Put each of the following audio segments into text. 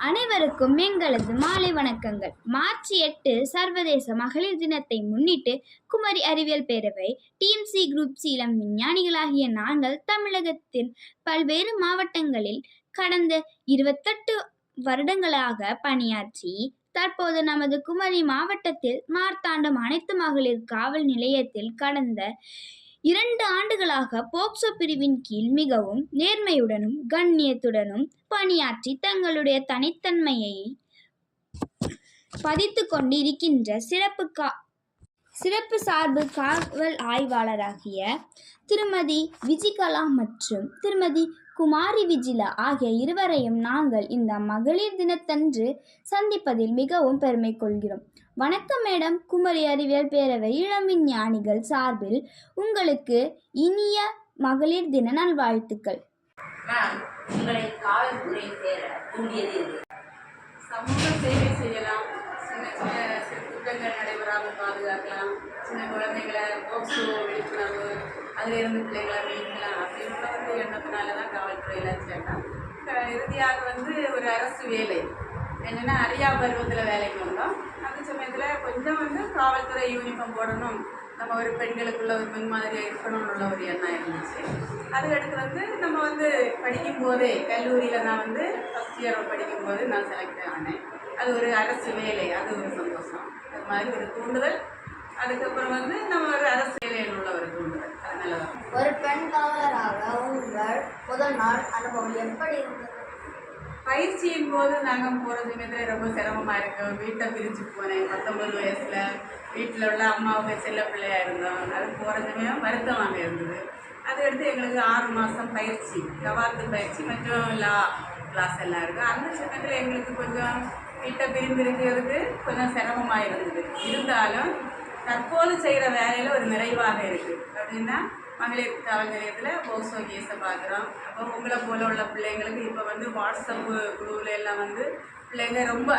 அனைவருக்கும் எங்களது மாலை வணக்கங்கள். மார்ச் 8 சர்வதேச மகளிர் தினத்தை முன்னிட்டு குமரி அறிவியல் பேரவை, டிஎம்சி குரூப் சி இளம் விஞ்ஞானிகளாகிய நாங்கள் தமிழகத்தின் பல்வேறு மாவட்டங்களில் கடந்த 28 வருடங்களாக பணியாற்றி தற்போது நமது குமரி மாவட்டத்தில் மார்த்தாண்டம் அனைத்து மகளிர் காவல் நிலையத்தில் கடந்த 2 ஆண்டுகளாக போக்சோ பிரிவின் கீழ் மிகவும் நேர்மையுடனும் கண்ணியத்துடனும் பணியாற்றி தங்களுடைய தனித்தன்மையை பதித்து கொண்டு இருக்கின்ற சிறப்பு சார்பு காவல் ஆய்வாளராகிய திருமதி விஜிகலா மற்றும் திருமதி குமாரி விஜிலா ஆகிய இருவரையும் நாங்கள் இந்த மகளிர் தினத்தன்று சந்திப்பதில் மிகவும் பெருமை கொள்கிறோம். வணக்கம் மேடம். குமரி அறிவியல் பேரவை இளம் விஞ்ஞானிகள் சார்பில் உங்களுக்கு இனிய மகளிர் தின நல்வாழ்த்துக்கள். உங்களை காவல்துறை சேர தூண்டியது சமூக சேவை செய்யலாம், சின்ன சின்ன குற்றங்கள் நடைபெறாமல் பாதுகாக்கலாம், சின்ன குழந்தைகளை போக்சோ விழிப்புணர்வு அதிலிருந்து பிள்ளைகளை மீட்கலாம் அப்படின்ற ஒரு எண்ணத்தினால தான் காவல்துறையில் சேர்ந்தோம். இறுதியாக ஒரு அரசு வேலை என்னென்னா அரியா பருவத்தில் வேலைக்கு வந்தோம். அந்த சமயத்தில் கொஞ்சம் காவல்துறை யூனிஃபார்ம் போடணும், நம்ம ஒரு பெண்களுக்குள்ள ஒரு முன்மாதிரியாக இருக்கணும்னு உள்ள ஒரு எண்ணம் இருந்துச்சு. அதுக்கடுத்து நம்ம படிக்கும் போதே கல்லூரியில் நான் ஃபஸ்ட் இயர் படிக்கும்போது நான் செலக்ட் ஆனேன். அது ஒரு அரசு வேலை, அது ஒரு சந்தோஷம், அது மாதிரி ஒரு தூண்டுதல். அதுக்கப்புறம் நம்ம ஒரு அரசு வேலையில் உள்ள ஒரு தூண்டுதல், அதனால ஒரு பெண் காவலராக உங்கள் முதல் நாள் அனுபவம் எப்படி இருந்தது? பயிற்சியின் போது நாங்கள் போகிற சமயத்தில் ரொம்ப சிரமமாக இருக்கும். வீட்டை பிரிஞ்சு போனேன் 19 வயசில். வீட்டில் உள்ள அம்மாவுக்கு செல்ல பிள்ளையாக இருந்தோம். அது போகிற சமயம் வருத்தமாக இருந்தது. அதுக்கடுத்து எங்களுக்கு 6 மாதம் பயிற்சி, கவாத்து பயிற்சி மற்றும் லா கிளாஸ் எல்லாம் இருக்குது. அந்த சமயத்தில் எங்களுக்கு கொஞ்சம் வீட்டை பிரிந்திருக்கிறதுக்கு கொஞ்சம் சிரமமாக இருந்தது. இருந்தாலும் தற்போது செய்கிற வேலையில் ஒரு நிறைவாக இருக்குது. அப்படின்னா மகளிர் காவல் நிலையத்தில் போக்சோ கேஸை பார்க்குறோம். அப்போ உங்களை போல் உள்ள பிள்ளைங்களுக்கு இப்போ வாட்ஸ்அப்பு குழுவில் எல்லாம் பிள்ளைங்க ரொம்ப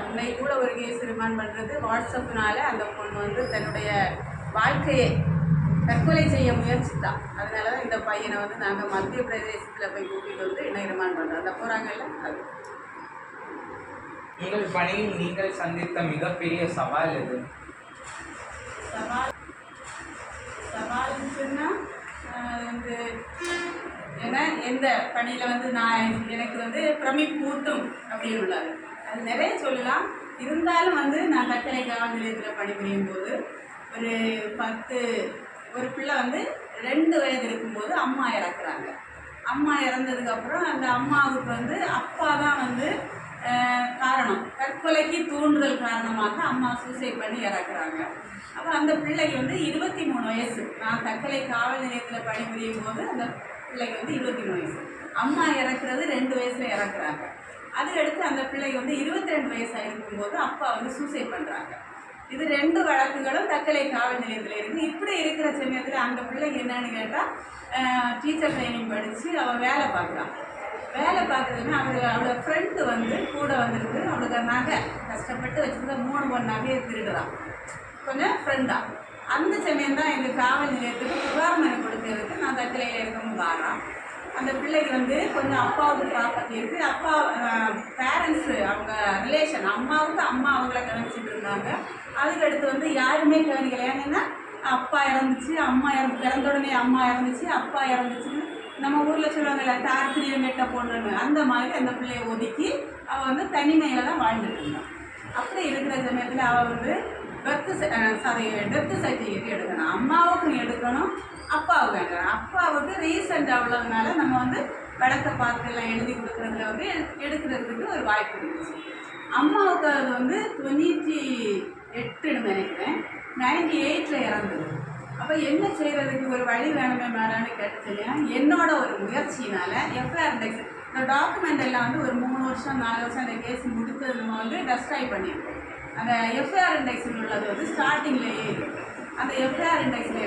உன்னை கூட ஒரு கேஸ் ரிமாண்ட் பண்ணுறது வாட்ஸ்அப்புனால அந்த பொண்ணு தன்னுடைய வாழ்க்கையை தற்கொலை செய்ய முயற்சித்தான். அதனால தான் இந்த பையனை நாங்கள் மத்திய பிரதேசத்தில் போய் கூட்டிகிட்டு என்ன ரிமாண்ட் பண்ணுறோம். அந்த போகிறாங்கல்ல அது. உங்கள் பணியில் நீங்கள் சந்தித்த மிகப்பெரிய சவால் எது? சவால்னு சொன்னால் ஏன்னா எந்த பணியில் நான் எனக்கு பிரமிப்பூட்டும் அப்படின்னு உள்ளது. அது நிறைய சொல்லலாம். இருந்தாலும் நான் கட்டளை காவல் நிலையத்தில் பணிபுரியும் போது ஒரு பிள்ளை 2 வயது இருக்கும்போது அம்மா இறக்குறாங்க. அம்மா இறந்ததுக்கப்புறம் அந்த அம்மாவுக்கு அப்பா தான் காரணம், தற்கொலைக்கு தூண்டுதல் காரணமாக அம்மா சூசைட் பண்ணி இறக்குறாங்க. அப்போ அந்த பிள்ளைக்கு 23 வயசு. நான் தற்கொலை காவல் நிலையத்தில் பணிபுரியும் போது அந்த பிள்ளைக்கு 23 வயசு. அம்மா இறக்குறது 2 வயசில் இறக்குறாங்க. அதுக்கடுத்து அந்த பிள்ளைக்கு 22 வயசாக இருக்கும்போது அப்பா சூசைட் பண்ணுறாங்க. இது 2 வழக்குகளும் தற்கொலை காவல் நிலையத்தில் இருக்குது. இப்படி இருக்கிற சமயத்தில் அந்த பிள்ளைக்கு என்னன்னு கேட்டால் டீச்சர் ட்ரைனிங் படித்து அவள் வேலை பார்க்குறான். வேலை பார்க்குறதுன்னா அவளோட ஃப்ரெண்டு கூட வந்துருக்கு. அவளுக்கு நகை கஷ்டப்பட்டு வச்சுருந்தா 3 பொன் நகையை திருடுறான், கொஞ்சம் ஃப்ரெண்டாக. அந்த சமயம் தான் எங்கள் காவல் நிலையத்துக்கு புகார் மனு கொடுக்கறதுக்கு நான் தக்கலையில் இருக்கவும் வாரான். அந்த பிள்ளைக்கு கொஞ்சம் அப்பாவுக்கு ப்ராப்பர்ட்டி இருக்குது. அப்பா பேரண்ட்ஸு அவங்க ரிலேஷன் அம்மாவுக்கு அம்மா அவங்கள கவனிச்சிட்டு இருந்தாங்க. அதுக்கடுத்து யாருமே கவனிக்கலை. ஏன்னா அப்பா இறந்துச்சு, அம்மா பிறந்த உடனே அம்மா இறந்துச்சு, அப்பா இறந்துச்சுன்னு நம்ம ஊரில் சொல்லுவாங்கல்ல, தார்த்திரியம் கெட்ட பொண்ணுன்னு, அந்த மாதிரி அந்த பிள்ளையை ஒதுக்கி அவள் தனிமையில் தான் வாழ்ந்துட்டு இருந்தான். அப்படி இருக்கிற சமயத்தில் அவள் டெத்து சர்டிஃபிகேட் எடுக்கணும். அம்மாவுக்கும் எடுக்கணும், அப்பாவுக்கும் எடுக்கணும். அப்பாவுக்கு ரீசெண்ட் அவ்வளோனால நம்ம வழக்கை பார்த்து எல்லாம் எழுதி கொடுக்குறதுல எடுக்கிறதுக்கு ஒரு வாய்ப்பு இருந்துச்சு. அம்மாவுக்கு அது 98ன்னு நினைக்கிறேன், 98ல் இறந்தது. அப்போ என்ன செய்கிறதுக்கு ஒரு வழி வேணுமே மேடான்னு கேட்டுச்சுல்லையா. என்னோட ஒரு முயற்சினால் எஃப்ஐஆர் இண்டெக்ஸ் இந்த டாக்குமெண்ட் எல்லாம் ஒரு 3 வருஷம் 4 வருஷம் அந்த கேஸ் முடித்தது நம்ம டெஸ்ட்ராய் பண்ணியிருக்கோம். அந்த எஃப்ஐஆர் இண்டெக்ஸில் உள்ளது ஸ்டார்டிங்லேயே இருக்குது. அந்த எஃப்ஐஆர் இண்டெக்ஸில்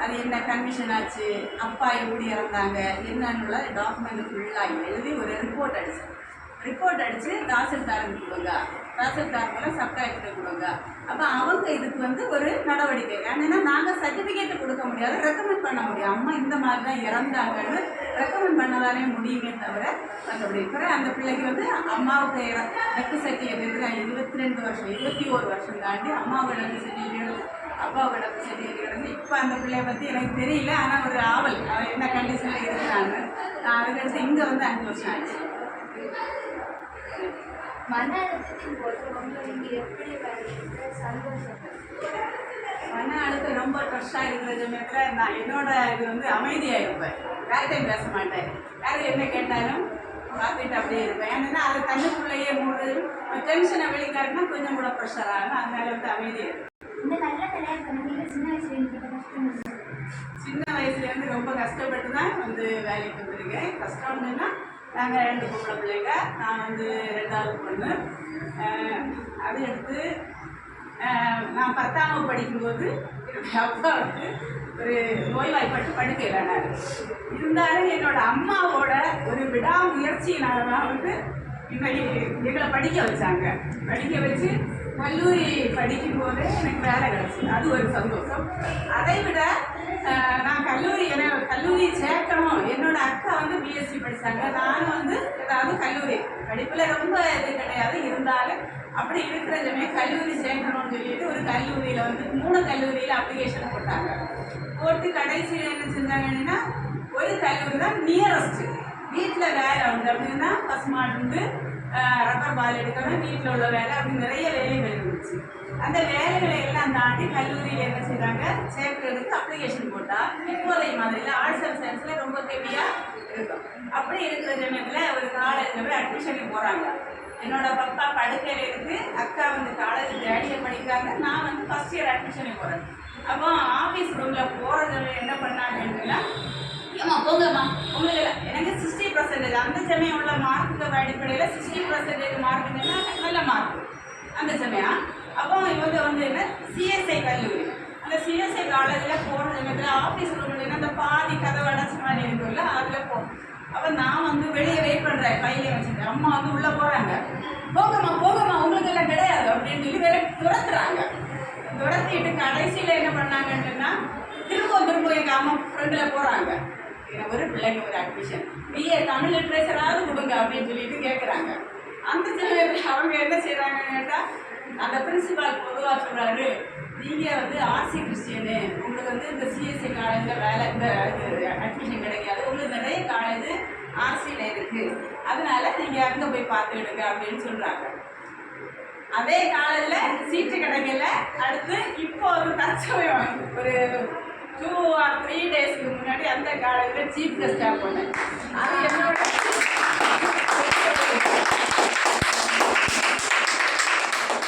அது என்ன கன்விஷன் ஆச்சு, அப்பா எப்படி இறந்தாங்க என்னன்னுள்ள டாக்குமெண்ட் ஃபுல்லாக எழுதி ஒரு ரிப்போர்ட் அடித்தேன். ரிப்போர்ட் அடித்து தாசில்தாருக்கு கொடுங்க, தாசில்தார் மூலம் சப்டாக்டர் கொடுங்க. அப்போ அவங்க இதுக்கு வந்து ஒரு நடவடிக்கை, ஏன்னா நாங்கள் சர்டிஃபிகேட் கொடுக்க முடியாது, ரெக்கமெண்ட் பண்ண முடியும். அம்மா இந்த மாதிரி தான் இறந்தாங்கன்னு ரெக்கமெண்ட் பண்ணதாலே முடியுமே தவிர மற்றபடி இருக்கிற அந்த பிள்ளைக்கு வந்து அம்மாவுக்கு டெத்து சர்டிஃபிகேட் 22 வருஷம் 21 வருஷம் தாண்டி அம்மாவோட டெத்து சர்டிஃபிகேட் அப்பாவோட டெத்து சர்டிஃபிகேட் வந்து இப்போ அந்த பிள்ளைய பற்றி எனக்கு தெரியல. ஆனால் ஒரு ஆவல் அவன் என்ன கண்டிஷனில் இருக்கிறாங்க. அதுக்கடுத்து இங்கே வந்து 5 வருஷம் ஆச்சு. மன அழுத்தத்தின் போது உங்களுக்கு எப்படி சந்தோஷம்? மன அழுத்தம் ரொம்ப ட்ரெஸ்ஸாக இருக்கிற சமயத்தில் நான் என்னோட இது வந்து அமைதியாக இருப்பேன், யார்கிட்டையும் பேச மாட்டேன். யாரும் என்ன கேட்டாலும் பார்த்துட்டு அப்படியே இருப்பேன். ஏன்னா அது தண்ணிக்குள்ளேயே மூணு டென்ஷனை வெளிக்காட்டினா கொஞ்சம் கூட ப்ரெஷர் ஆகும். அதனால வந்து அமைதியாக இருக்கும். இந்த நல்ல கல்யாணம் சின்ன வயசுல சின்ன வயசுலேருந்து ரொம்ப கஷ்டப்பட்டு தான் வந்து வேலைக்கு வந்துருக்கேன். கஷ்டம்னா நாங்கள் 2 பொம்பளை பிள்ளைங்க, நான் வந்து 2வது பொண்ணு. அது எடுத்து நான் 10ஆம் வகுப்பு படிக்கும்போது என்னுடைய அப்பா வந்து ஒரு நோய்வாய்ப்பட்டு படுக்கையிலானார். இருந்தாலும் என்னோட அம்மாவோட ஒரு விடாமுயற்சியினால தான் வந்து இன்னைக்கு எங்களை படிக்க வச்சாங்க. படிக்க வச்சு கல்லூரி படிக்கும்போதே எனக்கு வேலை கிடச்சிது, அது ஒரு சந்தோஷம். அதை விட நான் கல்லூரி சேர்க்கணும். என்னோட அக்கா வந்து பிஎஸ்சி படித்தாங்க, நானும் வந்து ஏதாவது கல்லூரி படிப்பில் ரொம்ப இது கிடையாது, இருந்தாலும் அப்படி இருக்கிற சமயம் கல்லூரி சேர்க்கணும்னு சொல்லிட்டு ஒரு கல்லூரியில் வந்து 3 கல்லூரியில் அப்ளிகேஷன் போட்டாங்க. போட்டு கடைசியில் என்ன செஞ்சாங்கன்னா ஒரு கல்லூரி தான் நியரஸ்ட்டு, வீட்டில் வேலை உண்டு அப்படின்னா பசுமாடு உண்டு, ரப்பர் பால் எடுக்கணும், வீட்டில் உள்ள வேலை, அப்படி நிறைய வேலைகள் இருந்துச்சு. அந்த வேலைகளை எல்லாம் தாண்டி கல்லூரியில் என்ன செய்கிறாங்க, சேர்க்கிறதுக்கு அப்ளிகேஷன் போட்டால் இப்போதைய மாதிரியில் ஆர்ட்ஸ் அண்ட் சயின்ஸில் ரொம்ப ஹெவியாக இருக்கும். அப்படி இருக்கிற சமயத்தில் ஒரு காலேஜில் போய் அட்மிஷனுக்கு போகிறாங்க. என்னோட பப்பா படுக்கையில் இருக்குது, அக்கா வந்து காலேஜ் தேர்ட் படிக்கிறாங்க, நான் வந்து ஃபஸ்ட் இயர் அட்மிஷனுக்கு போகிறேன். அப்போ ஆஃபீஸ் ரூமில் போகிறதுல என்ன பண்ணாங்கன்னா, ஏம்மா போங்கம்மா, உங்களுக்கு எனக்கு 60% அந்த சமயம் உள்ள மார்க்குக்கு அடிப்படையில் 60% மார்க்குன்னா நல்ல மார்க் அந்த சமயம். அப்போ இவங்க வந்து என்ன சிஎஸ்ஐ கல்லூரி, அந்த சிஎஸ்ஐ காலேஜில் போகிற சமயத்தில் ஆஃபீஸ் ரூமில் அந்த பாதி கதவு அடைச்ச மாதிரி இருக்குல்ல, அதில் போகும். அப்போ நான் வந்து வெளியே வெயிட் பண்ணுறேன், கையிலே வச்சுருக்கேன். அம்மா வந்து உள்ளே போகிறாங்க, போங்கம்மா போங்கம்மா உங்களுக்கு எல்லாம் கிடையாது அப்படின்னு சொல்லி வேற துரத்துறாங்க. துரத்திட்டு கடைசியில் என்ன பண்ணாங்கன்னா திரும்ப எங்கள் அம்மா ஃப்ரெண்டில் போகிறாங்க. ஒரு பிள்ளைங்க ஒரு அட்மிஷன் பிஏ தமிழ் லிட்ரேச்சராவது கொடுங்க அப்படின்னு சொல்லிட்டு கேட்குறாங்க. அந்த சமயத்தில் அவங்க என்ன செய்கிறாங்கன்னு கேட்டால், அந்த பிரின்சிபால் பொதுவாக சொல்கிறாரு, நீங்கள் வந்து ஆர்சி கிறிஸ்டியனு, உங்களுக்கு வந்து இந்த சிஎஸ்சி காலேஜில் வேலை இந்த அட்மிஷன் கிடைக்காது, உங்களுக்கு நிறைய காலேஜ் ஆர்சியில் இருக்குது, அதனால நீங்கள் அங்கே போய் பார்த்துக்கிடுங்க அப்படின்னு சொல்கிறாங்க. அதே காலேஜில் சீட்டு கிடைக்கல. அடுத்து இப்போ ஒரு தற்சமயம் ஒரு 2 or 3 டேஸ்க்கு முன்னாடி அந்த காலேஜில் சீஃப் கெஸ்டாக போனேன். அது என்னோட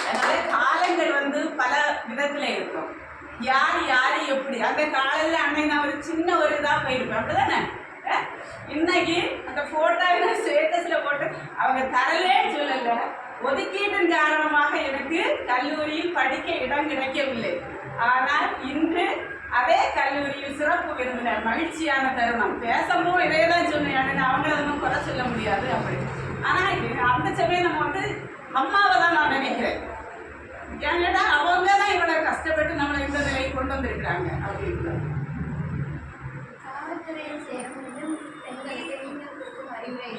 அதனால காலங்கள் வந்து பல விதத்தில் இருக்கும். யார் எப்படி அந்த காலையில் அன்னைக்கு நான் ஒரு சின்ன ஒரு இதாக போயிருப்பேன், அப்படிதானே? இன்னைக்கு அந்த ஃபோட்டோ ஸ்டேட்டஸில் போட்டு அவங்க தரலேன்னு சொல்லலை, ஒதுக்கீட்டின் காரணமாக எனக்கு கல்லூரியில் படிக்க இடம் கிடைக்கவில்லை. ஆனால் இன்று அதே கல்லூரியில் சிறப்பு விருந்தினர், மகிழ்ச்சியான தருணம். பேசவும் இதே தான் சொன்னேன், அவங்கள ஒன்றும் குறை சொல்ல முடியாது அப்படி. ஆனால் அந்த சமயம் நம்ம வந்து அம்மாவை தான் நான் நினைக்கிறேன். ஏன்னா அவங்க தான் இவ்வளோ கஷ்டப்பட்டு நம்மளை இந்த நிலைக்கு கொண்டு வந்திருக்கிறாங்க அப்படின்னு. காவல்துறையில் சேரும் பெண்களுக்கு நீங்கள் கொடுக்கும் அறிவுரை?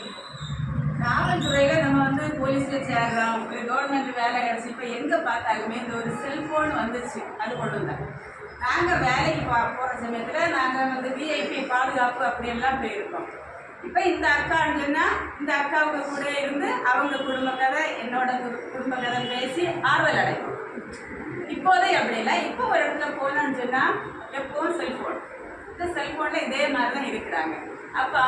காவல்துறையில் நம்ம வந்து போலீஸில் சேர்றோம், ஒரு கவர்மெண்ட் வேலை கிடச்சி. இப்போ எங்கே பார்த்தாலுமே இந்த ஒரு செல்ஃபோன் வந்துச்சு, அது கொண்டு வந்தாங்க. நாங்கள் வேலைக்கு போகிற சமயத்தில் நாங்கள் வந்து விஐபி பாதுகாப்பு அப்படியெல்லாம் போயிருக்கோம். இப்போ இந்த அக்காண்டுன்னா இந்த அக்காவுக்கு கூட இருந்து அவங்க குடும்ப கதை என்னோட குடும்ப கதை பேசி ஆறுதல் அடைக்கும். இப்போதே அப்படி இல்லை. இப்போ ஒரு இடத்துல போகலான்னு சொன்னால் எப்போவும் செல்ஃபோன், இந்த செல்ஃபோனில் இதே மாதிரி தான் இருக்கிறாங்க. அப்போ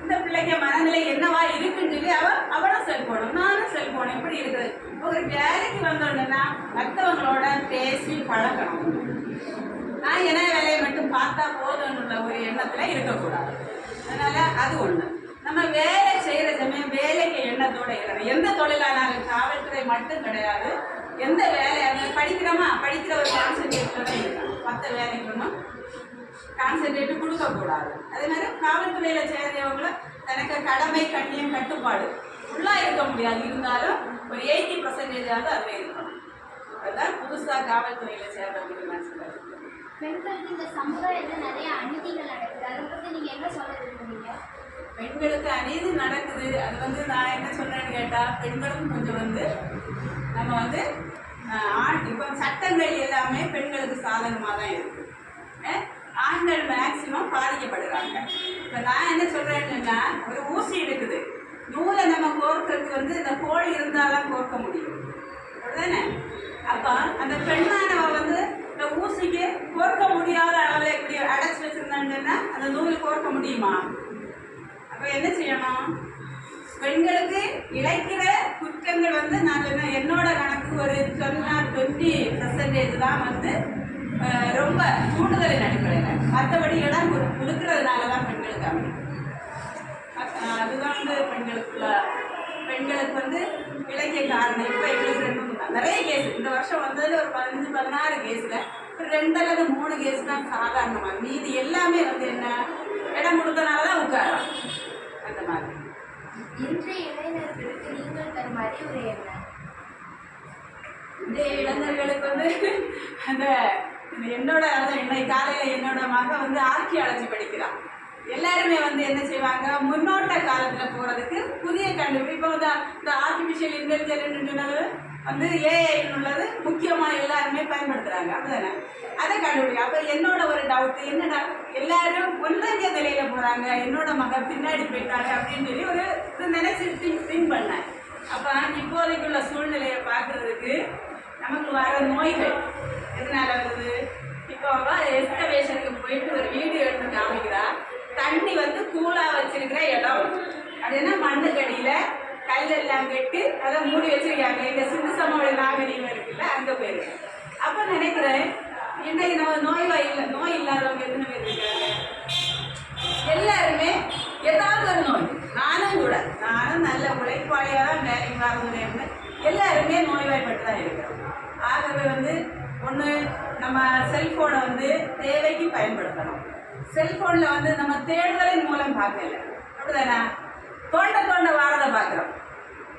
இந்த பிள்ளைங்க மனநிலை என்னவா இருக்குன்னு சொல்லி அவளும் செல்ஃபோனும் நானும் செல்ஃபோன் இப்படி இருக்குது. ஒரு வேலைக்கு வந்தோடனேன்னா மற்றவங்களோட பேசி பழகணும். நான் என்ன வேலையை மட்டும் பார்த்தா போதும்னுள்ள ஒரு எண்ணத்தில் இருக்கக்கூடாது. அதனால் அது ஒன்று. நம்ம வேலை செய்கிற சமயம் வேலைக்கு எண்ணத்தோடு இருக்கணும். எந்த தொழிலானாலும் காவல்துறை மட்டும் கிடையாது, எந்த வேலையாக படிக்கிறோமா படிக்கிற ஒரு கான்சன்ட்ரேட்டோட இருக்கணும். மற்ற வேலைக்கு ஒன்றும் கான்சன்ட்ரேட்டு கொடுக்கக்கூடாது. அதே மாதிரி காவல்துறையில் சேர்ந்தவங்களும் தனக்கு கடமை கண்ணியம் கட்டுப்பாடு ஃபுல்லாக இருக்க முடியாது, இருந்தாலும் ஒரு 80% அதில் இருக்கணும். அதுதான் புதுசாக காவல்துறையில் சேர்றதுக்கு நான் சொல்லுவேன். பெண்களுக்கு இந்த சமுதாயத்தில் நிறைய அநீதிகள் நடக்குது, அதை பற்றி நீங்கள் என்ன சொல்ல விரும்புறீங்க? பெண்களுக்கு அநீதி நடக்குது. அது வந்து நான் என்ன சொல்கிறேன்னு கேட்டால், பெண்களும் கொஞ்சம் வந்து நம்ம வந்து இப்போ சட்டங்கள் எல்லாமே பெண்களுக்கு சாதகமாக தான் இருக்குது. ஆண்கள் மேக்சிமம் பாதிக்கப்படுறாங்க. இப்போ நான் என்ன சொல்கிறேன்னா, ஒரு ஊசி இருக்குது, நூலை நம்ம கோர்க்கறதுக்கு வந்து இந்த கோல் இருந்தால் தான் கோர்க்க முடியும், அப்படிதானே? அப்போ அந்த பெண்ணானவ வந்து இந்த ஊசிக்கு கோர்க்க முடியாத அளவில் இப்படி அடைச்சி வச்சுருந்தாங்கன்னா அந்த நூல் கோர்க்க முடியுமா? அப்போ என்ன செய்யணும்? பெண்களுக்கு இழைக்கிற குற்றங்கள் வந்து நான் சொன்ன என்னோட கணக்கு ஒரு 20% தான் வந்து ரொம்ப தூண்டுதலின் அடிப்படையில், மற்றபடி இடம் கொடுக்கறதுனால தான் பெண்களுக்கு அமையும். அதுதான் வந்து பெண்களுக்கு வந்து இலக்கிய காரணம். இப்போ எங்களுக்கு நிறைய கேஸ் இந்த வருஷம் வந்ததில் ஒரு 15-16 கேஸில் ஒரு 2 அல்லது 3 கேஸ் தான் சாதாரணமாக, மீதி எல்லாமே வந்து என்ன இடம் கொடுத்தனால தான் உட்காரம் அந்த மாதிரி. இன்றைய இளைஞர்களுக்கு நீங்கள் தரும் அறிவுரை என்ன? இன்றைய இளைஞர்களுக்கு வந்து அந்த என்னோட இன்னைக்கு காலையில் என்னோட மகன் வந்து ஆர்கியாலஜி படிக்கிறான். எல்லாருமே வந்து என்ன செய்வாங்க, முன்னோட்ட காலத்தில் போகிறதுக்கு புதிய கண்டுபிடி இப்போ வந்து இந்த ஆர்டிஃபிஷியல் இன்டெலிஜென்ஸ் வந்து ஏஐன்னு உள்ளது முக்கியமாக எல்லாருமே பயன்படுத்துகிறாங்க, அப்படிதானே? அதை கண்டுபிடிக்கும். அப்போ என்னோட ஒரு டவுட்டு என்னடா, எல்லாரும் ஒன்றஞ்ச நிலையில் போகிறாங்க, என்னோட மகன் பின்னாடி போயிட்டாங்க அப்படின்னு சொல்லி ஒரு இது நினைச்சு திங்க் பண்ணேன். அப்போ இப்போதைக்குள்ள சூழ்நிலையை பார்க்குறதுக்கு நமக்கு வர நோய்கள் எதனால வருது? இப்போ எக்ஸ்கவேஷனுக்கு போயிட்டு ஒரு வீடியோ எடுத்து காமிக்கிறா, தண்ணி வந்து கூலாக வச்சிருக்கிற இடம், அப்படின்னா மண்ணுக்கடியில் கல்லெல்லாம் கட்டி அதை மூடி வச்சிருக்காங்க. எங்கள் சிந்து சமவெளி நாகரீகம் இருக்குல்ல, அங்கே போயிருக்கு. அப்போ நினைக்கிறேன், இன்னைக்கு நம்ம நோய் இல்லாதவங்க எத்தனை பேர் இருக்காங்க? எல்லாருமே ஏதாவது ஒரு நோய். நானும் நல்ல உழைப்பாளியாக தான் வேலைக்கு வாங்குறேன்னு எல்லாருமே நோய்வாய்ப்பட்டு தான் இருக்கிறோம். ஆகவே வந்து ஒன்று நம்ம செல்ஃபோனை வந்து தேவைக்கு பயன்படுத்தணும். செல்ஃபோனில் வந்து நம்ம தேடுதலின் மூலம் பார்க்கல, அப்படிதானே? தோண்ட வாரதை பார்க்குறோம்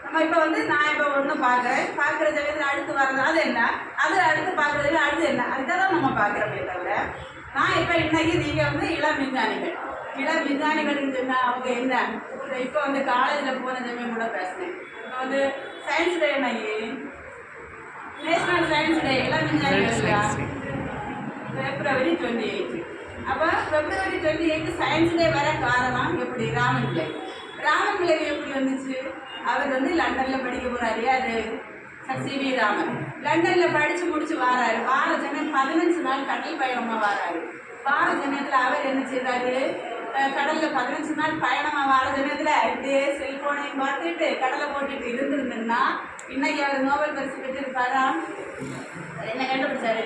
நம்ம. இப்போ வந்து நான் இப்போ ஒன்று பார்க்குற சமயத்தில் அடுத்து வர்றது அது என்ன, அது அடுத்து பார்க்குறது அடுத்து என்ன, அதுதான் நம்ம பார்க்குறோமே தவிர, நான் இப்போ இன்னைக்கு நீங்கள் வந்து இளம் விஞ்ஞானிகள்னு சொன்னால் அவங்க என்ன, இப்போ வந்து காலேஜில் போன சமயம் கூட பேசினேன். இப்போ வந்து சயின்ஸ் டே இன்னைக்கு நேஷனல் சயின்ஸ் டே, இளம் விஞ்ஞானிகள் February 28. அப்போ February 28 சயின்ஸ் டே வர காரணம் எப்படி? ராமன் பிள்ளை எப்படி வந்துச்சு? அவர் வந்து லண்டனில் படிக்க போகிறாரு. யார்? CV ராமன். லண்டனில் படித்து முடிச்சு வாராரு. வார சமயம் 15 நாள் கடல் பயணமாக வாராரு. வார சமயத்தில் அவர் என்ன செய்தார்? கடலில் 15 நாள் பயணமாக வார சமயத்தில் இப்படியே செல்ஃபோனையும் பார்த்துட்டு கடலை போட்டுட்டு இருந்திருந்தேன்னா இன்னைக்கு அவர் நோபல் பரிசு பெற்றிருப்பாரா? என்ன கண்டுபிடிச்சாரு?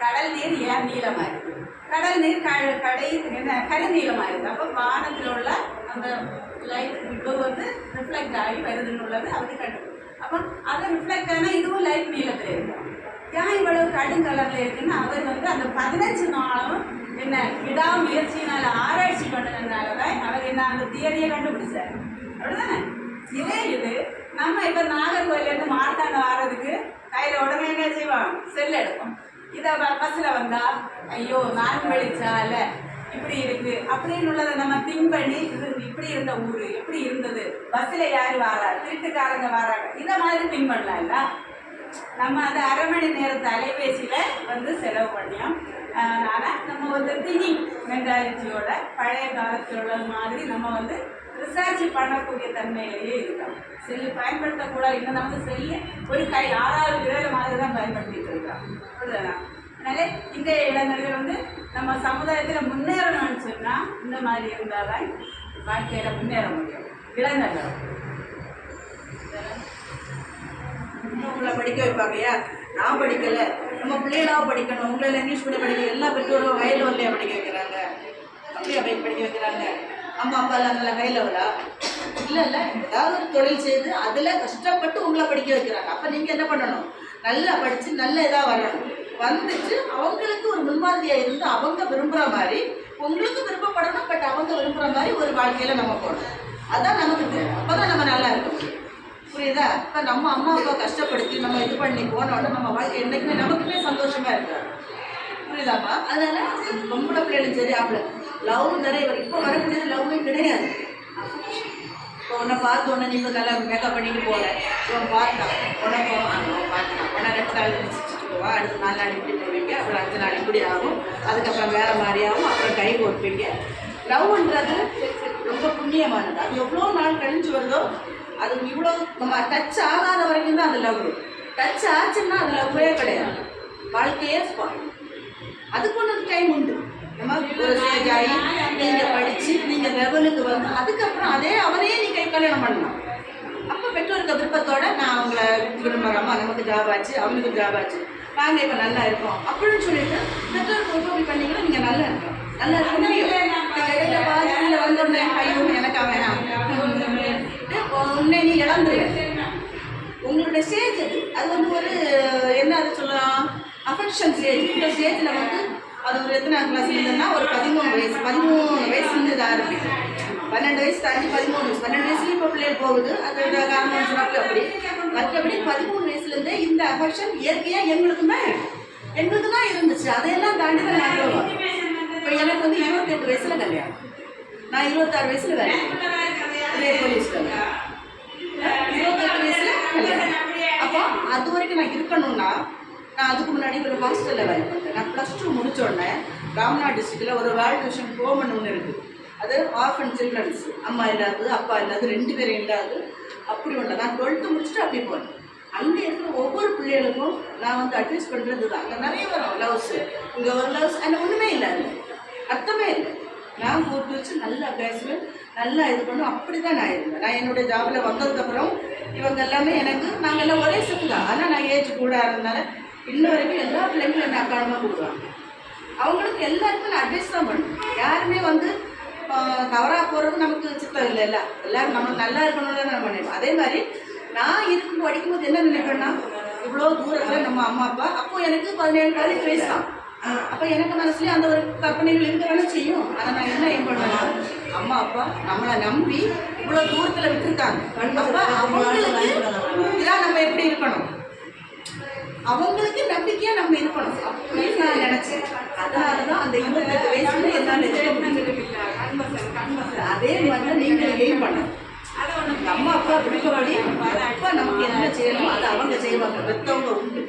கடல் நீர் ஏன் நீளமாக இருக்குது, கடல் நீர் கருநீளமாக இருக்குது. அப்போ வானத்தில் உள்ள அந்த லைட் ப்ளூ வந்து ரிஃப்ளெக்ட் ஆகி வருதுன்னு உள்ளது அவருக்கு கண்டுபிடிக்கும். அப்போ அதை ரிஃப்ளெக்ட் ஆனால் இதுவும் லைட் நீளத்தில் இருக்கும். ஏன் இவ்வளவு கடும் கலரில் இருக்குன்னு அவர் வந்து அந்த 15 நாளும் என்ன விடாமுயற்சியினால் ஆராய்ச்சி பண்ணதுனால தான் அவர் என்ன அந்த தியரியை கண்டுபிடிச்சார், அப்படிதானே? இது நம்ம இப்போ நாகர்கோயிலேருந்து மார்த்தாண்ட வர்றதுக்கு கையில் உடனே என்ன செய்வோம்? செல் எடுப்போம். இதை பஸ்ஸில் வந்தால் ஐயோ நான் வெளிச்சால இப்படி இருக்குது அப்படின்னு உள்ளதை நம்ம திங்க் பண்ணி இது இப்படி இருந்த ஊர் எப்படி இருந்தது, பஸ்ஸில் யார் வாராரு, திருட்டுக்காரங்க வராங்க, இதை மாதிரி திங்க் பண்ணலாம்ல. நம்ம அந்த அரை மணி நேரத்தை அலைபேசியில் வந்து செலவு பண்ணியோம். ஆனால் நம்ம வந்து திங்கிங் மென்டாலிட்டியோட பழைய காலத்தில் உள்ளது மாதிரி நம்ம வந்து ரிசர்ச் பண்ணக்கூடிய தன்மையிலேயே இருக்கோம். செல்லு பயன்படுத்தக்கூடாது. இன்னும் நம்ம செல்லு ஒரு 6 விரல் மாதிரி தான் பயன்படுத்திட்டு இருக்கோம், அப்படிதானா? அதனால இந்த இளைஞர்கள் வந்து நம்ம சமுதாயத்தில் முன்னேறணும்னு சொன்னால் இந்த மாதிரி இருந்தால் தான் வாழ்க்கையில் முன்னேற முடியும். இளைஞர்கள் உங்களை படிக்க வைப்பாங்கய்யா, நான் படிக்கலை, நம்ம பிள்ளைகளாக படிக்கணும், உங்களை இங்கிலீஷ் மீடியம் படிக்க எல்லா பெற்றோரும் ஹை லெவல்லையா படிக்க வைக்கிறாங்க, அப்படியா படிக்க வைக்கிறாங்க? அம்மா அப்பா எல்லாம் நல்ல ஹை லெவலா? இல்லை ஏதாவது ஒரு தொழில் செய்து அதில் கஷ்டப்பட்டு உங்களை படிக்க வைக்கிறாங்க. அப்போ நீங்கள் என்ன பண்ணணும்? நல்லா படித்து நல்ல இதாக வரணும். வந்துட்டு அவங்களுக்கு ஒரு முன்மாதிரியாக இருந்து அவங்க விரும்புகிற மாதிரி உங்களுக்கு விருப்பப்படணும். பட் அவங்க விரும்புகிற மாதிரி ஒரு வாழ்க்கையில் நம்ம போகணும். அதுதான் நமக்கு தேவை. அப்போ தான் நம்ம நல்லா இருக்க முடியும். புரியுதா? இப்போ நம்ம அம்மா அப்பா கஷ்டப்படுத்தி நம்ம இது பண்ணி போனோன்னா நம்ம வாழ்க்கை என்றைக்குமே நமக்குமே சந்தோஷமாக இருக்காது. புரியுதாப்பா? அதனால பொம்பளை பிள்ளைகளும் சரி ஆம்பளை லவ் நிறைய இப்போ வரக்கூடியது லவ்வே கிடையாது. இப்போ உன்னை பார்த்து உடனே நீ இப்போ நல்லா மேக்கப் பண்ணிட்டு போகிற, இவன் பார்த்தான் உனக்கு பார்த்தான் உடனே 2 நாள் முடிச்சுட்டு போவா, அடுத்த 4 நாள் இப்படி போவீங்க, அப்புறம் 5 நாள் இப்படி ஆகும், அதுக்கப்புறம் வேறு மாதிரி ஆகும், அப்புறம் கை கொடுப்பீங்க. லவ்ன்றது ரொம்ப புண்ணியமானது. அது எவ்வளோ நாள் கழிஞ்சு வருதோ அது இவ்வளோ நம்ம டச் ஆகாத வரைக்கும் தான் அது லவ். டச் ஆச்சுன்னா அது லவ்வே கிடையாது, வாழ்க்கையே ஸ்பாயில். அதுக்கு ஒன்று டைம் உண்டு. நம்ம ஒரு ஸ்டேஜ் ஆகி நீங்கள் படித்து நீங்கள் லெவலுக்கு வந்து அதுக்கப்புறம் அதே அவரையே நீ கல்யாணம் பண்ணலாம். அப்போ பெற்றோருக்கு விருப்பத்தோடு நான் அவங்கள விரும்புகிறோமா, நமக்கு ஜாப் ஆச்சு அவங்களுக்கு ஜாப் ஆச்சு, நாங்கள் இப்போ நல்லா இருக்கோம் அப்படின்னு சொல்லிட்டு பெற்றோருக்கு விருப்பம் பண்ணிங்கன்னா நீங்கள் நல்லா இருக்கோம். நல்லா இருக்க முடியும். இடையில பாதியில் வந்தோடனே ஐயோ எனக்கு வேணாம் உன்னை நீ இழந்துருவேன். உங்களுடைய ஸ்டேஜ் அது வந்து ஒரு என்ன அது சொல்லலாம், அஃபெக்ஷன் ஸ்டேஜ். இந்த ஸ்டேஜில் வந்து அது ஒரு எத்தனை கிளாஸ் இருந்ததுன்னா ஒரு 13 வயசுலேருந்து இது ஆரம்பிக்கும். 12 வயசு தாண்டி 13 வயசு 12 வயசுலேயும் இப்போ பிள்ளைகள் போகுது. அது காரணம் சொன்னாப்போ அப்படி மற்றபடி 13 வயசுலேருந்தே இந்த அஃபெக்ஷன் இயற்கையாக எங்களுக்கு தான் இருந்துச்சு. அதையெல்லாம் தாண்டி தான் நாங்கள் வரோம். இப்போ எனக்கு வந்து 28 வயசில் கல்யாணம், நான் 26 வயசில் வேலை போலீஸில் 28 வயசில் கல்யாணம். அப்போ அது வரைக்கும் நான் இருக்கணும்னா நான் அதுக்கு முன்னாடி ஒரு ஹாஸ்டலில் வேலை பார்த்தேன். நான் +2 முடித்தோடனே ராம்நாத் டிஸ்ட்ரிக்டில் ஒரு வேர்ல்டு விஷன் ஹோம்னு ஒன்று இருக்குது. அது ஆர்ஃபன் சில்ட்ரன்ஸ், அம்மா இல்லாதது அப்பா இல்லாது 2 பேரும் இல்லாது அப்படி ஒன்று. நான் 12th முடிச்சுட்டு அப்படி போனேன். அங்கே இருக்கிற ஒவ்வொரு பிள்ளைகளுக்கும் நான் வந்து அட்வைஸ் பண்ணுறது தான். அங்கே நிறைய வரும் லவ்ஸு, இங்கே ஒரு லவ்ஸ் அந்த ஒன்றுமே இல்லை, அது அர்த்தமே இல்லை. நான் கூப்பிட்டு வச்சு நல்லா பேசுவேன், நல்லா இது பண்ணும். அப்படி தான் நான் இருந்தேன். நான் என்னுடைய ஜாபில் வந்ததுக்கப்புறம் இவங்க எல்லாமே எனக்கு நாங்கள் எல்லாம் ஒரே செட்டு தான். ஆனால் நான் ஏஜ் கூட இருந்தனால இன்ன வரைக்கும் எல்லா பிள்ளைங்களும் என்னை அக்காலமாக கொடுக்குறாங்க. அவங்களுக்கு எல்லாருக்கும் நான் அட்வைஸ் தான் பண்ணுவேன். யாருமே வந்து தவறாக போகிறது நமக்கு சித்தம் இல்லை. எல்லோரும் நம்மளுக்கு நல்லா இருக்கணும்னு நான் பண்ணிடுவோம். அதே மாதிரி நான் இருக்கும் படிக்கும்போது என்ன நினைப்பேன்னா, இவ்வளோ தூரத்தில் நம்ம அம்மா அப்பா அப்போது எனக்கு 17 வயசு தான். அப்போ எனக்கு மனசுலேயே அந்த ஒரு கற்பனைகள் இருக்கதானே செய்யும். அதை நான் என்ன ஏன் பண்ணுவேன்னா, அம்மா அப்பா நம்மளை நம்பி இவ்வளோ தூரத்தில் விட்டுருக்காங்க. அப்போ அவங்களுக்கு இதான் நம்ம எப்படி இருக்கணும், அவங்களுக்கு நம்பிக்கையாக நம்ம இருக்கணும் அப்படின்னு நான் நினச்சேன். அதனால தான் அந்த 28 வயசுல என்னால் இருக்க முடியும். அதே மாதிரி தான் நீங்கள் எய்ம் பண்ணணும். அம்மா அப்பா விருப்பப்படி அப்பா நமக்கு என்ன செய்யணுமோ அதை அவங்க செய்வாங்க. பெற்றவங்க உண்டு.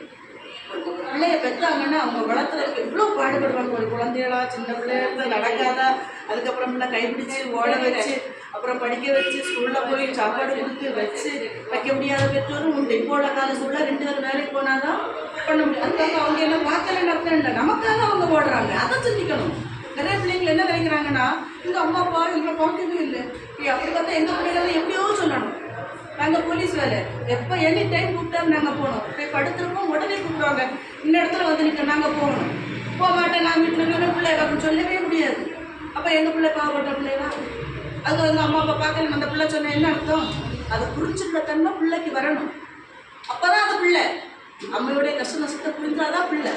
பிள்ளைய பெற்றாங்கன்னா அவங்க வளர்த்துறதுக்கு எவ்வளோ பாடுபடுவாங்க. ஒரு குழந்தைகளா சின்ன பிள்ளைங்க நடக்காதா, அதுக்கப்புறம் கைப்பிடிச்சு ஓட வச்சு அப்புறம் படிக்க வச்சு ஸ்கூலில் போய் சாப்பாடு கொடுத்து வச்சு வைக்க முடியாத பெற்றோரும் உண்டு. இப்போ உள்ள கால சூழலில் 2 பேர் வேலைக்கு போனால் தான் பண்ண முடியும். அதுக்காக அவங்க என்ன பார்க்கலன்னு அர்த்தம் இல்லை, நமக்காக அவங்க ஓடுறாங்க. அதை சிந்திக்கணும். நிறைய பிள்ளைங்கள் என்ன நினைக்கிறாங்கன்னா, எங்கள் அம்மா அப்பா எங்களை பார்க்கவே இல்லை, அப்படி பார்த்தா எங்கள் பிள்ளைகள் எப்படியோ சொல்லணும். நாங்கள் போலீஸ் வேலை எப்போ எனி டைம் கூப்பிட்டா நாங்கள் போகணும். போய் படுத்துருப்போம், உடனே கூப்பிடுவாங்க, இந்த இடத்துல வந்து நிற்க நாங்கள் போகணும். போக மாட்டேன், நான் வீட்டில் இருக்கிற பிள்ளை அப்படின்னு சொல்லவே முடியாது. அப்போ எங்கள் பிள்ளை பாவப்பட்ட பிள்ளைனா அது வந்து அம்மா அப்பா பார்க்கல அந்த பிள்ளை சொன்ன என்ன அர்த்தம், அதை புரிஞ்சுக்கிற தன்மை பிள்ளைக்கு வரணும். அப்போ தான் அது பிள்ளை அம்மையோடைய கஷ்ட நஷ்டத்தை புரிஞ்சாதான் பிள்ளை.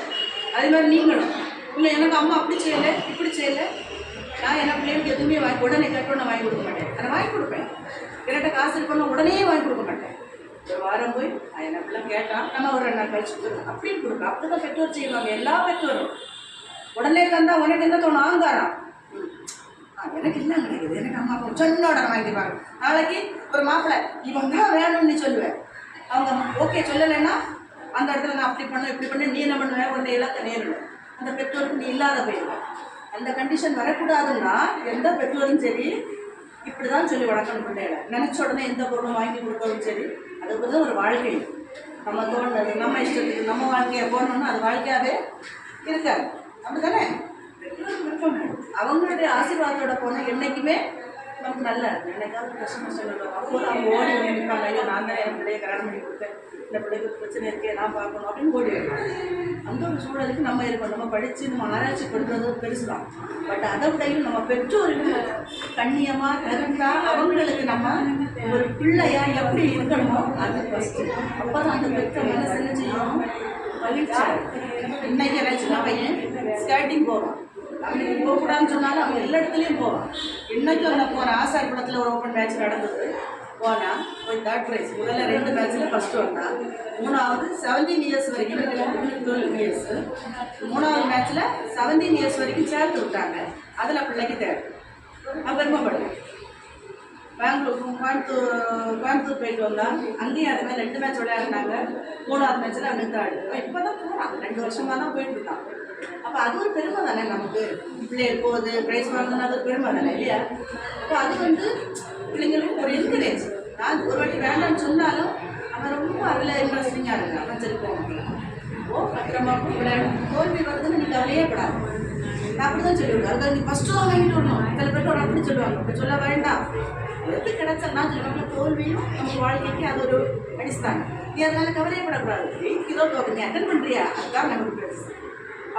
அதே மாதிரி நீங்களும் இல்லை எனக்கு அம்மா அப்படி செய்யலை இப்படி செய்யலை, நான் என்ன பிள்ளைகளுக்கு எதுவுமே உடனே கேட்டோன்னு வாங்கி கொடுக்க மாட்டேன். அதை வாங்கி கொடுப்பேன். என்கிட்ட காசு இருக்கணும் உடனே வாங்கி கொடுக்க மாட்டேன். ஒரு வாரம் போய் நான் என்ன பிள்ளை கேட்டால் நம்ம ஒரு 2 நாள் கழிச்சு கொடுப்பேன் அப்படின்னு கொடுப்பேன். அப்படி தான் பெற்றோர் செய்வாங்க. எல்லா பெற்றோரும் உடனே தந்தால் உனக்கு என்ன தோணும், ஆங்காரம் எனக்கு இல்லை கிடைக்குது, எனக்கு அம்மா அப்பா சொன்னோட வாங்கிடுவாங்க. நாளைக்கு ஒரு மாப்பிள்ளை இவன் தான் வேணும்னு நீ சொல்லுவேன். அவங்க ஓகே சொல்லலைன்னா அந்த இடத்துல நான் அப்படி பண்ண இப்படி பண்ண நீ என்ன பண்ணுவேன், உன்னை இலக்க நேரிடும். அந்த பெற்றோருக்கு நீ இல்லாத போயிடுவேன். அந்த கண்டிஷன் வரக்கூடாதுன்னா எந்த பெற்றோரும் சரி இப்படி தான் சொல்லி வளர்க்கணும் பிள்ளைகளை. நினச்ச உடனே எந்த பொருளும் வாங்கி கொடுக்கவும் சரி, அதுக்கு தான் ஒரு வாழ்க்கை. நம்ம தோணுது நம்ம இஷ்டத்துக்கு நம்ம வாழ்க்கையை போடணும்னா அது வாழ்க்கையாகவே இருக்காது. அப்படி தானே அவங்களுடைய ஆசீர்வாதத்தோட போனால் என்றைக்குமே நமக்கு நல்லா இருக்கும். என்னைக்காவது கஷ்டம் சொல்லணும் அப்போது அவங்க ஓடி வந்து நிற்பாங்க, ஐயோ நான் தான் என் பிள்ளையை கல்யாணம் பண்ணி கொடுத்தேன், இந்த பிள்ளைக்கு பிரச்சனை இருக்கே நான் பார்க்கணும் அப்படின்னு ஓடி வைப்பாங்க. அந்த ஒரு சூழலுக்கு நம்ம இருக்கணும். நம்ம படித்து நம்ம ஆராய்ச்சி கொடுக்குறது பெருசு தான். பட் அதை விடையும் நம்ம பெற்றோருக்கு கண்ணியமாக கருந்தாக அவங்களுக்கு நம்ம ஒரு பிள்ளையாக எப்படி இருக்கணுமோ அது ஃபஸ்ட்டு. அப்போ தான் அந்த பெற்ற மனசு என்ன செய்யணும், மகிழ்ச்சி. இன்னைக்கு ஏதாச்சும் பையன் ஸ்கேட்டிங் போவான், அவனுக்கு போகக்கூடாதுன்னு சொன்னாலும் அவன் எல்லா இடத்துலையும் போவான். இன்றைக்கும் அந்த போன ஆசாரி படத்தில் ஒரு ஓப்பன் மேட்ச் நடந்தது. போய் தேர்ட் ப்ரைஸ். முதல்ல 2 மேட்ச்சில் ஃபஸ்ட்டு வந்தான். 3வது 17 இயர்ஸ் வரைக்கும் 12 இயர்ஸ். 3வது மேட்ச்சில் 17 இயர்ஸ் வரைக்கும் சேர்த்து விட்டாங்க. அதில் பிள்ளைக்கு தேர்ட். நான் பெருமைப்படுறேன். கோயம்புத்தூர் போயிட்டு வந்தான். அங்கேயும் அது மாதிரி 2 மேட்ச் விளையாடினாங்க. 3வது மேட்ச்சில் அங்கே தேர்டு. இப்போ தான் போகிறான், 2 வருஷமாக தான் போயிட்டு இருக்கான். அப்போ அது ஒரு பெருமை தானே நமக்கு. பிள்ளைகள் போகுது ப்ரைஸ் வாங்கினா அது ஒரு பெருமை தானே இல்லையா? அப்போ அது பிள்ளைங்களுக்கு ஒரு என்கரேஜ். நான் ஒரு வாட்டி வேண்டாம்னு சொன்னாலும் அவன் ரொம்ப அதில் இன்ட்ரெஸ்டிங்காக இருக்கு. அவன் சரி பத்திரமா விளையாடு, தோல்வி வருதுன்னு நீ கவலையே படாது. நான் அப்படி தான் சொல்லிவிடுவேன். அதுக்காக நீ ஃபஸ்ட்டு தான் வாங்கிட்டு வரணும். சில பேர் அப்படி சொல்லுவாங்க. அப்படி சொல்ல வேண்டாம். எது கிடைச்சா நான் சொல்லுவாங்க, தோல்வியும் நம்ம வாழ்க்கைக்கு அது ஒரு அடிஸ்தாங்க. நீ அதனால கவலையப்படக்கூடாது. இதோ நீ அட்டன் பண்ணுறியா, அதுதான் நமக்கு பெருசு.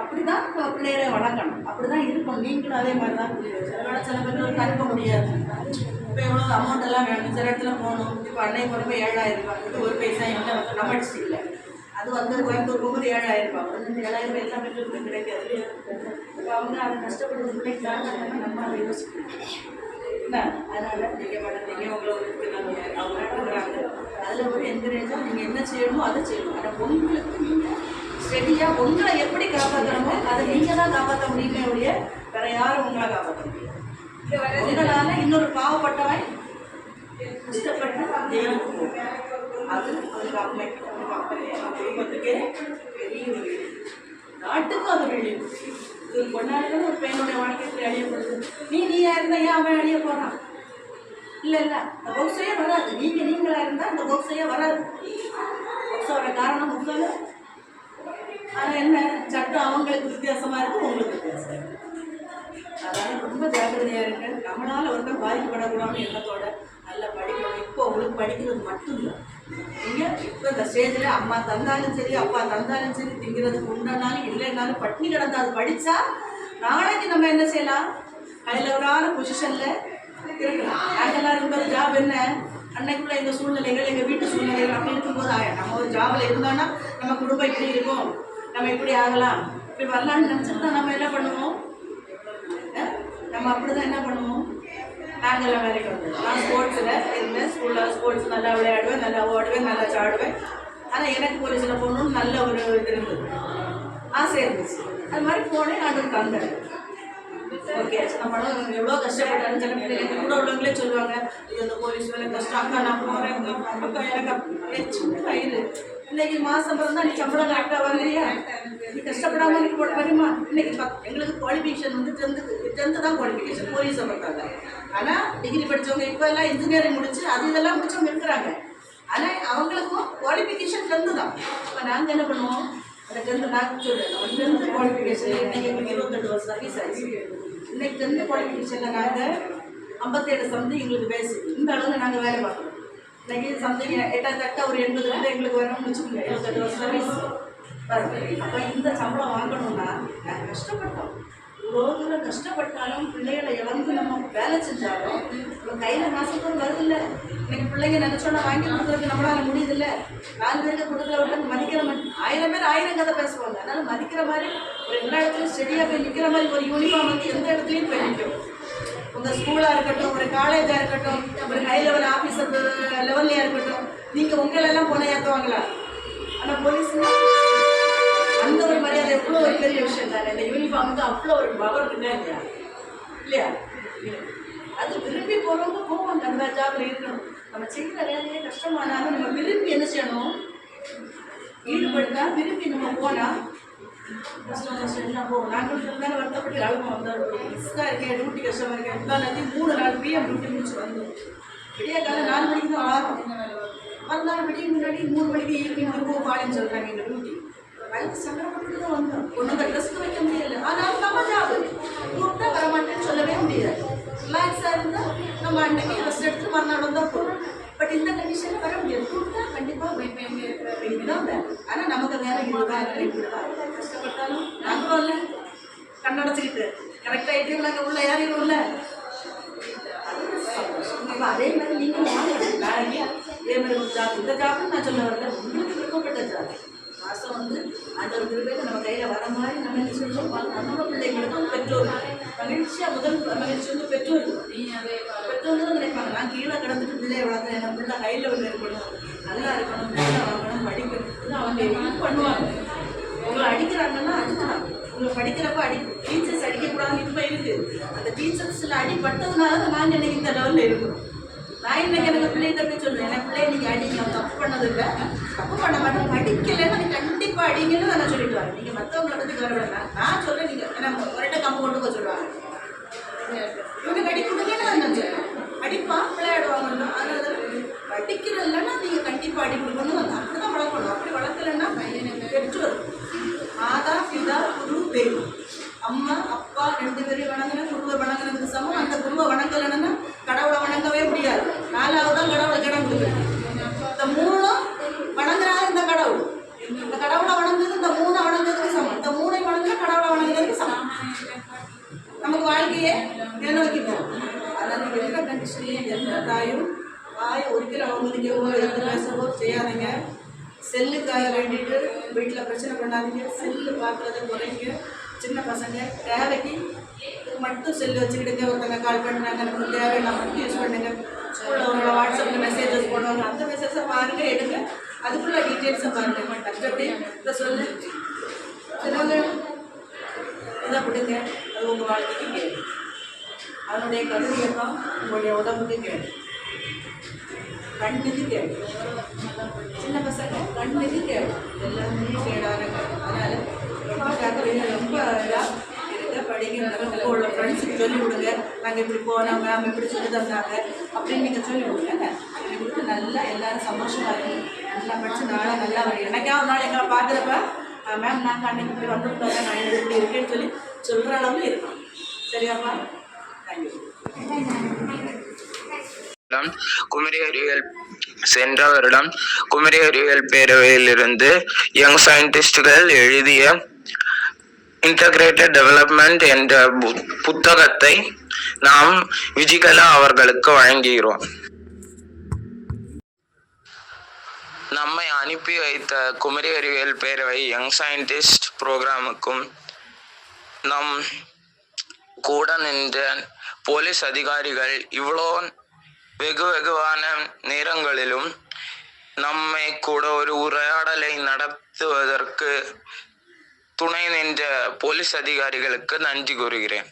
அப்படி தான் பிள்ளைகளை வளர்க்கணும். அப்படி தான் இருக்கணும். நீங்களும் அதே மாதிரி தான். அதனால சில பேர் அனுப்ப முடியாது. இப்போ எவ்வளோ அமௌண்ட் எல்லாம் வேணும், சில இடத்துல போகணும். இப்போ அன்னை போகிறப்ப 7000 ரூபாய், ஒரு பைசா என்ன நம்ம அடிச்சிட்டில்ல. அது கோயம்புத்தூர் போகும்போது 7000 ரூபாய். 7000 ரூபாய் எல்லா பெண்களுக்கும் கிடைக்காது. இப்போ அவங்க அதை கஷ்டப்படுறது பிள்ளைக்காக நம்ம அதை யோசிக்கணும் என்ன. அதனால் நீங்கள் பண்ணீங்க உங்களை அவங்க நடத்துகிறாங்க. அதில் ஒரு என்கரேஜாக நீங்கள் என்ன செய்யணுமோ அதை செய்யணும். ஆனால் உங்களுக்கு நீங்கள் ஸ்டெடியாக உங்களை எப்படி காப்பாற்றணுமோ அதை நீங்கள் தான் காப்பாற்ற முடியுமே ஒழிய வேறு யாரும் உங்களை காப்பாற்ற முடியும். உங்களால் இன்னொரு பாவப்பட்டவன் கஷ்டப்பட்டு ஜெயிலுக்கு போகும். அது அவங்க அம்மைக்கு குடும்பத்துக்கே பெரிய ஒரு நாட்டுக்கும் அது வெளியே ஒரு கொண்டாடுறது ஒரு பையனுடைய வாழ்க்கைக்கு அழியப்படுது. நீயா இருந்தால் ஏன் அவன் அழிய போகிறான்? இல்லை அந்த பொக்ஸையே வராது. நீங்களாக இருந்தால் அந்த பொக்ஸையே வராது. பொக்ஸோட காரணம் முக்கியம். ஆனால் என்ன சட்டம் அவங்களுக்கு வித்தியாசமாக இருக்கும், உங்களுக்கு வித்தியாசம். அதனால் ரொம்ப ஜாக்கிரதையாக இருக்கு. நம்மளால் ஒருத்தர் பாதிக்கப்படக்கூடாதுன்னு எண்ணத்தோட நல்லா படிக்கணும். இப்போ உங்களுக்கு படிக்கிறது மட்டும் இல்லை. நீங்கள் இப்போ இந்த ஸ்டேஜில் அம்மா தந்தாலும் சரி அப்பா தந்தாலும் சரி திங்கிறதுக்கு உண்டானாலும் இல்லைன்னாலும் பட்டினி கிடந்தா அது படித்தா நாளைக்கு நம்ம என்ன செய்யலாம், அதில் பொசிஷனில் இருக்கலாம். நாங்கள்லாம் இருக்கிற ஜாப் என்ன அன்னைக்குள்ள எங்கள் சூழ்நிலைகள் எங்கள் வீட்டு சூழ்நிலைகள் அப்படி இருக்கும்போது நம்ம ஒரு ஜாபில் இருந்தோன்னா நம்ம குடும்பம் இப்படி இருக்கும், நம்ம இப்படி ஆகலாம், இப்படி வரலான்னு நினச்சிட்டு தான் நம்ம என்ன பண்ணுவோம். நம்ம அப்படி தான் என்ன பண்ணுவோம். நாங்கள்லாம் வேலைக்கு வந்தோம். நான் ஸ்போர்ட்ஸில் இருந்தேன். ஸ்கூலில் ஸ்போர்ட்ஸ் நல்லா விளையாடுவேன், நல்லா ஓடுவேன், நல்லா சாடுவேன். ஆனால் எனக்கு போலீஸில் போகணுன்னு நல்ல ஒரு இது இருந்தது, ஆசை இருந்துச்சு. அது மாதிரி போனேன். நான் தந்தேன். ஓகே நம்ம எவ்வளோ கஷ்டப்பட்டாலும் சில பிள்ளைங்க கூட உள்ளவங்களே சொல்லுவாங்க, இது அந்த போலீஸ் வேலை கஷ்டம். அக்கா நான் போகிறேன், அக்கா எனக்கு சின்ன வயிறு இன்னைக்கு மாதம் பிறந்தா நீ சம்பளம் கரெக்டாக வரலையா, நீ கஷ்டப்படாமல் நீ போட வருமா. இன்னைக்கு எங்களுக்கு குவாலிஃபிகேஷன் வந்து 10th தான் குவாலிஃபிகேஷன் போலீஸை பார்த்தாங்க. ஆனால் டிகிரி படித்தவங்க இப்போ எல்லாம் இன்ஜினியரிங் முடிச்சு அது இதெல்லாம் முடிச்சவங்க இருக்கிறாங்க. ஆனால் அவங்களுக்கும் குவாலிஃபிகேஷன் 10th தான். இப்போ நாங்கள் என்ன பண்ணுவோம், அந்த 10th நான் சொல்கிறேன், நம்ம 10th குவாலிஃபிகேஷன் இன்னைக்கு எங்களுக்கு 28 வருஷம் சர்வீஸ் ஆகிடுச்சு. இன்னைக்கு 10th குவாலிஃபிகேஷனில் நாங்கள் 57 சம்திங் எங்களுக்கு பேசிக். இந்த அளவில் நாங்கள் வேலை பார்க்குறோம். இன்னைக்கு சம்திங் எட்டாத்தட்ட ஒரு 80 வந்து எங்களுக்கு வரணும்னு வச்சுக்கோங்க. 28 வருஷம் சர்வீஸ் வரும். அப்போ இந்த சம்பளம் வாங்கணும்னா நாங்கள் கஷ்டப்பட்டோம். இவ்வளோ தூரம் கஷ்டப்பட்டாலும் பிள்ளைகளை இழந்து நம்ம வேலை செஞ்சாலும் நம்ம கையில் மாதத்தோடு வருதில்லை. இன்னைக்கு பிள்ளைங்க நினச்சோன்னா வாங்கி கொடுக்குறதுக்கு நம்மளால் முடியுதில்லை. 4 பேருக்கு கொடுக்குறவங்க மதிக்கிற மாதிரி 1000 பேர் 1000 கதை பேசுவாங்க. அதனால் மதிக்கிற மாதிரி ஒரு எல்லா இடத்துலையும் ஸ்டெடியாக போய் நிற்கிற மாதிரி ஒரு யூனிஃபார்ம் வந்து எந்த இடத்துலையும் போய் நிற்கும். உங்கள் ஸ்கூலாக இருக்கட்டும், ஒரு காலேஜாக இருக்கட்டும், ஒரு ஹை லெவல் ஆஃபீஸர் லெவல்லையாக இருக்கட்டும், நீங்கள் உங்களெல்லாம் போன ஏற்றுவாங்களா? ஆனால் போலீஸுங்க அந்த ஒரு மரியாதை எவ்வளோ ஒரு பெரிய விஷயம் தானே. இந்த யூனிஃபார்ம் வந்து அவ்வளோ ஒரு பவர் இல்லையா இல்லையா? அது விரும்பி போகிறவங்க போவாங்க. அந்த ஜாபில் இருக்கணும். நம்ம செய்கிற வேலையே கஷ்டமானாலும் நம்ம விரும்பி என்ன செய்யணும், ஈடுபட்டா விரும்பி நம்ம போனால் கஷ்டம் எல்லாம் போகும். நாங்கள் இருந்தாலும் வருத்தப்பட்டு அழுவோம். அந்த ரிஸ்க்காக இருக்கேன், டியூட்டி கஷ்டமாக இருக்கேன். எல்லாத்தையும் 3 நாள் PM டியூட்டி முடிச்சு வந்தோம். விடிய காலம் 4 மணிக்கு தான் வந்தாலும் விடிய முன்னாடி 3 மணிக்கு ஈவினிங் திரும்ப பாலின்னு சொல்கிறாங்க எங்கள் டியூட்டி. வயது சங்கடப்பட்டு தான் வந்தோம். ஒன்று ட்ரெஸ்க்கு வைக்க முடியல. ஆனால் நம்ம ஜாபு கூப்பிட்டா வரமாட்டேன்னு சொல்லவே முடியாது. ரிலாக்ஸாக இருந்தால் நம்ம அன்னைக்கு ரெஸ்ட் எடுத்து மறுநாள் வந்தால் போதும். பட் இந்த கண்டிஷனில் வர முடியாது. கூப்பிட்டா கண்டிப்பாக தான் வேலை. ஆனால் நமக்கு வேலை இதுதான். கஷ்டப்பட்டாலும் நாங்களும் இல்லை கண்ணடைச்சிக்கிட்டு கரெக்டாக ஐடியும் நாங்கள் உள்ள யாரையும் இல்லை. அப்போ அதே மாதிரி நீங்கள் வாங்க. இதே மாதிரி ஒரு ஜாப், இந்த ஜாப்னு நான் சொல்ல வரல, உங்களுக்கு விருப்பப்பட்ட ஜாப். மாதம் வந்து அந்த ஒரு திருப்பி நம்ம கையில் வர மாதிரி நம்ம என்ன சொல்லுவோம், நம்ம பிள்ளைங்களுக்கும் பெற்றோர் மகிழ்ச்சியாக முதல் மகிழ்ச்சி வந்து பெற்றோர் மற்றவங்க தான் நினைப்பாங்க நான் கீழே கிடந்துட்டு பிள்ளைய வளர்த்தேன், என் பிள்ளை ஹை லெவலில் இருக்கணும், நல்லா இருக்கணும், நல்லா வாங்கணும், படிக்கணும், அவங்க எதுவும் பண்ணுவாங்க. உங்களை அடிக்கிறாங்கன்னா அடிக்கிறாங்க. உங்களை படிக்கிறப்ப டீச்சர்ஸ் அடிக்கக்கூடாதுன்னு இப்போ இருக்குது. அந்த டீச்சர்ஸில் அடிப்பட்டதுனால தான் நாங்கள் இன்னைக்கு இந்த லெவலில் இருக்கணும். நான் இன்னைக்கு எனக்கு பிள்ளைகிட்ட போய் சொல்லுவேன், என் பிள்ளைய நீங்கள் அடிங்க, தப்பு பண்ணது இல்லை, தப்பு பண்ண மாட்டோம், படிக்கலைன்னு அது கண்டிப்பாக அடிங்கன்னு நான் சொல்லிட்டு வரேன். நீங்கள் மற்றவங்களை பற்றி கவலைப்படல, நான் சொல்கிறேன். நீங்கள் ஏன்னா ஒரே கம்பு கொண்டு போக சொல்லுவாங்க, இவனுக்கு அடி கொடுங்கன்னு நான் சொல்லுவேன். அடிப்பான், விளையாடுவாங்க. அதனால படிக்கிற இல்லைன்னா நீங்கள் கண்டிப்பாக அடி கொடுக்கணும். அப்படி தான் வளர்க்கணும். அப்படி வளர்க்கலைன்னா பையனுக்கு தெரிஞ்சு வரும். மாதா பிதா குரு தெய்வம், அம்மா அப்பா 2 பேரையும் வணங்கினா குருவை வணங்குறதுக்கு சமம். அந்த குருவை வணங்கலைன்னா கடவுளை வணங்கவே முடியாது. 4வது தான் கடவுளை கிடம் கொடுக்குறது. இந்த 3ம் வணங்குறாங்க. இந்த கடவுளை வணங்குறது இந்த 3 வணங்குறதுக்கு சமம். இந்த 3ஐ வணங்குற கடவுளை வணங்குறதுக்கு சமம். நமக்கு வாழ்க்கையே நோக்கி போகும். அதனால் நீங்கள் எந்த கண்டிஷன்லையும் எந்த தாயும் வாயை ஒரிக்கல அவங்களுக்கோ எந்த பேசவோ செய்யாதீங்க. செல்லுக்காக வேண்டிட்டு வீட்டில் பிரச்சனை பண்ணாதீங்க. செல்லு பார்க்குறத குறைங்க. சின்ன பசங்க தேவைக்கு மட்டும் செல்லு வச்சுக்கிடுங்க. ஒருத்தங்க கால் பண்ணுறாங்க, நமக்கு தேவையில்லை மட்டும் யூஸ் பண்ணுங்க. ஸ்கூலில் உங்களோட வாட்ஸ்அப்பில் மெசேஜஸ் போடுவாங்க, அந்த மெசேஜை பாருங்கள், எடுங்க. அதுக்குள்ள டீட்டெயில்ஸை பாருங்கள். மற்றபடி இதை சொல்லு சிலவங்க இதை கொடுங்க, அது உங்கள் வாழ்க்கைக்கு கேடு. அதனுடைய கருவியெல்லாம் உங்களுடைய உடம்புக்கு கேடு, கண்ணுக்கு கேடு. சின்ன பசங்க கண்ணுக்கு கேடு, எல்லாமே கேடான கேடு. அதனால் ரொம்ப கருவியை ரொம்ப இதாக இருக்க படிங்க. இப்போ உள்ள ஃப்ரெண்ட்ஸுக்கு சொல்லிக் கொடுங்க, நாங்கள் இப்படி போனோம், மேம் இப்படி சொல்லி தந்தாங்க அப்படின்னு நீங்கள் சொல்லிக் கொடுங்க. சொல்லி கொடுத்து நல்லா எல்லோரும் சந்தோஷமாக இருக்கும். நல்லா படித்து நாளாக நல்லா வரும். எனக்கா ஒரு நாள் எங்களை பார்க்குறப்ப மேம் நாங்கள் அன்னைக்கு இப்படி வந்துவிட்டோங்க, நான் இப்படி இருக்கேன்னு சொல்லி சொல்கிற அளவு இருக்கும். சரியாப்பா? தேங்க்யூ. குமரி அறிவியல் சென்ற வருடம் குமரி அறிவியல் பேரவையிலிருந்து யங் சயின்டிஸ்டுகள் எழுதிய இன்டகிரேட்டட் டெவலப்மெண்ட் என்ற புத்தகத்தை நாம் விஜிகலா அவர்களுக்கு வழங்குகிறோம். நம்மை அனுப்பி வைத்த குமரி அறிவியல் பேரவை யங் சயின்டிஸ்ட் புரோகிராமுக்கும் நம் கூட நின்ற போலீஸ் அதிகாரிகள் இவ்வளோ வெகுவான நேரங்களிலும் நம்மை கூட ஒரு உரையாடலை நடத்துவதற்கு துணை நின்ற போலீஸ் அதிகாரிகளுக்கு நன்றி கூறுகிறேன்.